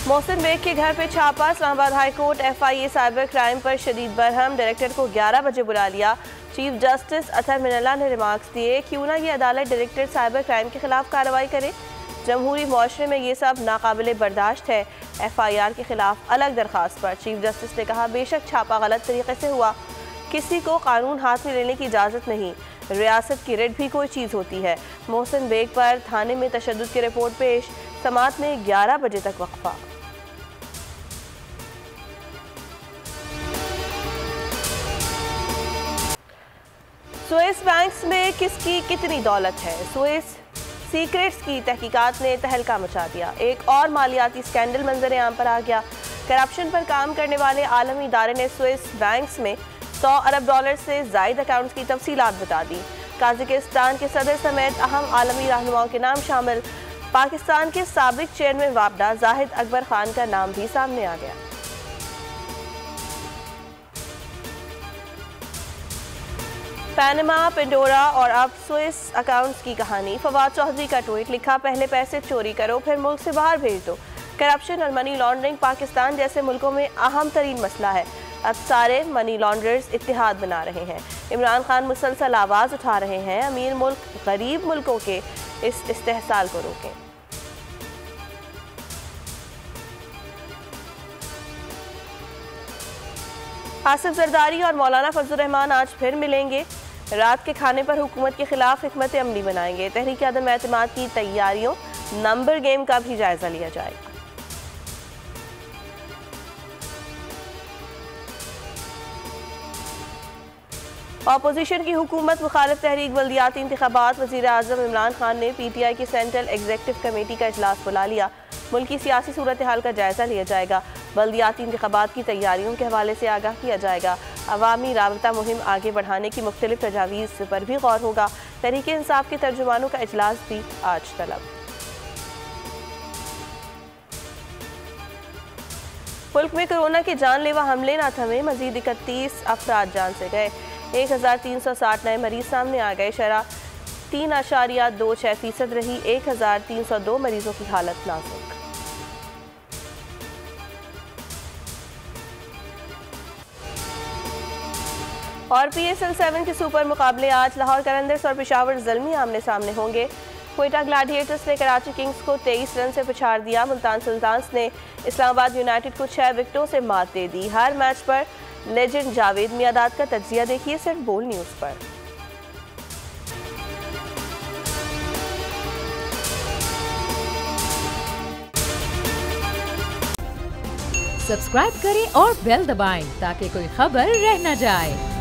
Mohsin bag के घर पे छापा। Islamabad high court FIA cyber crime पर शदीद बरहम। डायरेक्टर को 11 बजे बुला लिया। चीफ जस्टिस अतर मिनल्ला ने रिमार्क्स दिए, क्यों ना ये अदालत डायरेक्टर साइबर क्राइम के खिलाफ कार्रवाई करे। जमहूरी मुआशरे में ये सब नाकाबिले बर्दाश्त है। FIR के खिलाफ अलग दरख्वास्त पर चीफ जस्टिस ने कहा, बेशक छापा गलत तरीके से हुआ, किसी को कानून हाथ में लेने की इजाज़त नहीं। रियासत की रिट भी कोई चीज़ होती है। मोहसिन बेग पर थाने में तशद्दुद की रिपोर्ट पेश। समात में 11 बजे तक वक्फा। सुएज बैंक्स में किसकी कितनी दौलत है? सुएज सीक्रेट्स की तहकीकात ने तहलका मचा दिया। एक और मालियाती स्कैंडल मंजर आम पर आ गया। करप्शन पर काम करने वाले आलमी इदारे ने सुएज बैंक्स में $100 अरब से जायद अकाउंट्स की तफसीलात बता दी। काज़ाकिस्तान के सदर समेत अहम आलमी रहनुमाओं के नाम शामिल। पाकिस्तान के साबिक चेयरमैन वापडा जाहिद अकबर खान का नाम भी सामने आ गया। पैनमा, पेंडोरा और अब सुएज अकाउंट्स की कहानी। फवाद चौधरी का ट्वीट लिखा, पहले पैसे चोरी करो फिर मुल्क से बाहर भेज दो। करप्शन और मनी लॉन्ड्रिंग पाकिस्तान जैसे मुल्कों में अहम तरीन मसला है। अब सारे मनी लॉन्ड्रर्स इत्तेहाद बना रहे हैं। इमरान खान मुसलसल आवाज़ उठा रहे हैं, अमीर मुल्क गरीब मुल्कों के इस इस्तेहसाल को रोकें। आसिफ जरदारी और मौलाना फजलुर रहमान आज फिर मिलेंगे। रात के खाने पर हुकूमत के खिलाफ हिकमत अमली बनाएंगे। तहरीक अदम एतमाद की तैयारियों, नंबर गेम का भी जायजा लिया जाएगा। अपोजिशन की हुकूमत मुखालिफ तहरीक बल्दियाती इंतखाबात। वज़ीर आज़म इमरान खान ने PTI की सेंट्रल एग्जीक्यूटिव कमेटी का इजलास बुला लिया। मुल्की सियासी सूरत हाल का जायजा लिया जाएगा। बल्दियाती इंतखाबात की तैयारियों के हवाले से आगाह किया जाएगा। अवामी राबता मुहिम आगे बढ़ाने की मुख्तलिफ तजावीज़ पर भी गौर होगा। तहरीक इंसाफ के तर्जुमानों का इजलास भी आज तलब। मुल्क में कोरोना के जानलेवा हमले न थमे, मजीद 31 अफराद जान से गए। 1360 नए मरीज सामने आ गए। शरह 3.26% रही। 1302 मरीजों की हालत नाजुक। और PSL 7 के सुपर मुकाबले आज। लाहौर कलंदर्स और पेशावर ज़ल्मी आमने सामने होंगे। क्वेटा ग्लैडिएटर्स ने कराची किंग्स को 23 रन से पछाड़ दिया। मुल्तान सुल्तान्स ने इस्लामाबाद यूनाइटेड को 6 विकेटों से मात दे दी। हर मैच पर लेजेंड जावेद मियादाद का तज्जिया देखिए सिर्फ बोल न्यूज़ पर। सब्सक्राइब करें और बेल दबाएं ताकि कोई खबर रह न जाए।